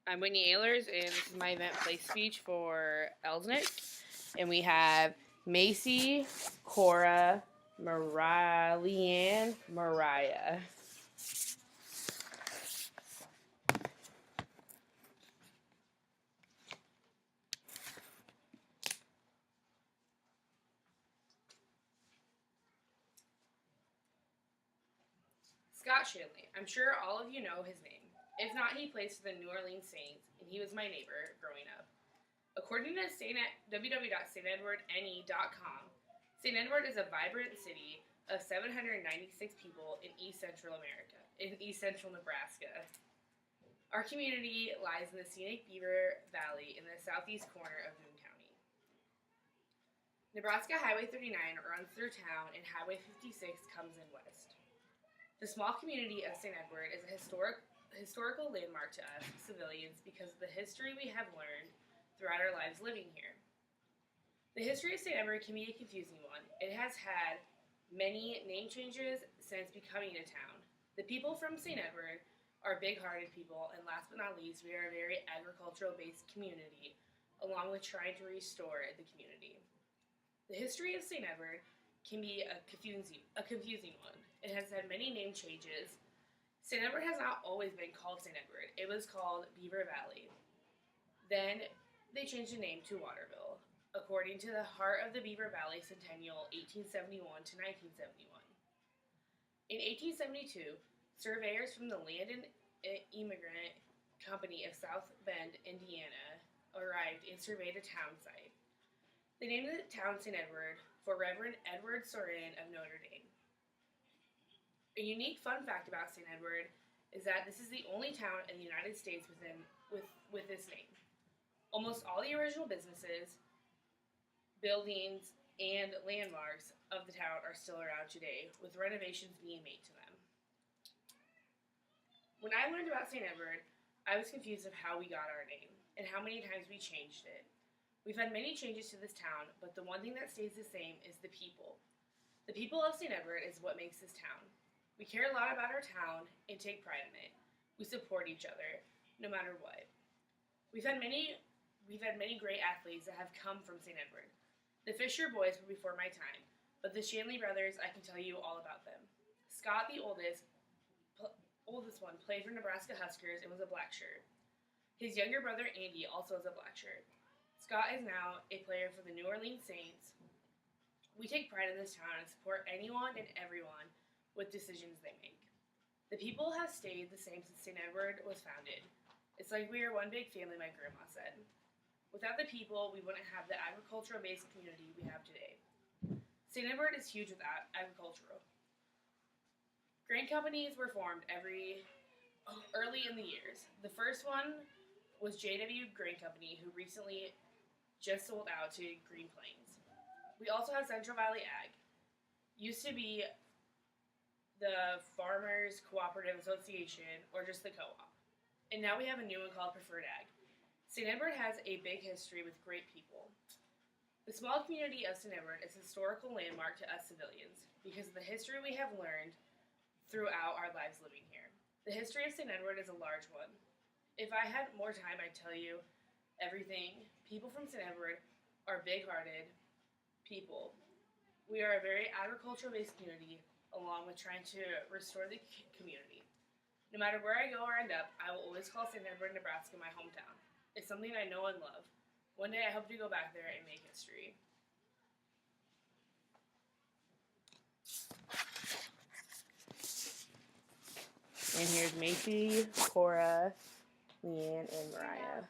I'm Whitney Ehlers, and this is my event place speech for Elsnick. And we have Macy, Cora, Leanne, Mariah. Scott Shanley. I'm sure all of you know his name. If not, he plays for the New Orleans Saints, and he was my neighbor growing up. According to www.stedwardne.com, St. Edward is a vibrant city of 796 people in East Central Nebraska. Our community lies in the scenic Beaver Valley in the southeast corner of Boone County. Nebraska Highway 39 runs through town, and Highway 56 comes in west. The small community of St. Edward is a historical landmark to us civilians because of the history we have learned throughout our lives living here. The history of St. Edward can be a confusing one. It has had many name changes since becoming a town. The people from St. Edward are big-hearted people, and last but not least, we are a very agricultural-based community, along with trying to restore the community. The history of St. Edward can be a confusing one. It has had many name changes. St. Edward has not always been called St. Edward. It was called Beaver Valley. Then they changed the name to Waterville, according to the Heart of the Beaver Valley Centennial 1871 to 1971. In 1872, surveyors from the Land and Immigrant Company of South Bend, Indiana, arrived and surveyed a town site. They named the town St. Edward for Reverend Edward Sorin of Notre Dame. A unique fun fact about St. Edward is that this is the only town in the United States with this name. Almost all the original businesses, buildings, and landmarks of the town are still around today, with renovations being made to them. When I learned about St. Edward, I was confused of how we got our name and how many times we changed it. We've had many changes to this town, but the one thing that stays the same is the people. The people of St. Edward is what makes this town. We care a lot about our town and take pride in it. We support each other, no matter what. We've had many great athletes that have come from St. Edward. The Fisher boys were before my time, but the Shanley brothers, I can tell you all about them. Scott, the oldest one, played for Nebraska Huskers and was a black shirt. His younger brother, Andy, also is a black shirt. Scott is now a player for the New Orleans Saints. We take pride in this town and support anyone and everyone with decisions they make. The people have stayed the same since St. Edward was founded. It's like we are one big family, my grandma said. Without the people, we wouldn't have the agricultural-based community we have today. St. Edward is huge with agricultural. Grain companies were formed early in the years. The first one was J.W. Grain Company, who recently just sold out to Green Plains. We also have Central Valley Ag. Used to be the Farmers Cooperative Association, or just the co-op. And now we have a new one called Preferred Ag. St. Edward has a big history with great people. The small community of St. Edward is a historical landmark to us civilians because of the history we have learned throughout our lives living here. The history of St. Edward is a large one. If I had more time, I'd tell you everything. People from St. Edward are big-hearted people. We are a very agricultural-based community, along with trying to restore the community. No matter where I go or end up, I will always call St. Edward, Nebraska my hometown. It's something I know and love. One day I hope to go back there and make history. And here's Macy, Cora, Leanne, and Mariah.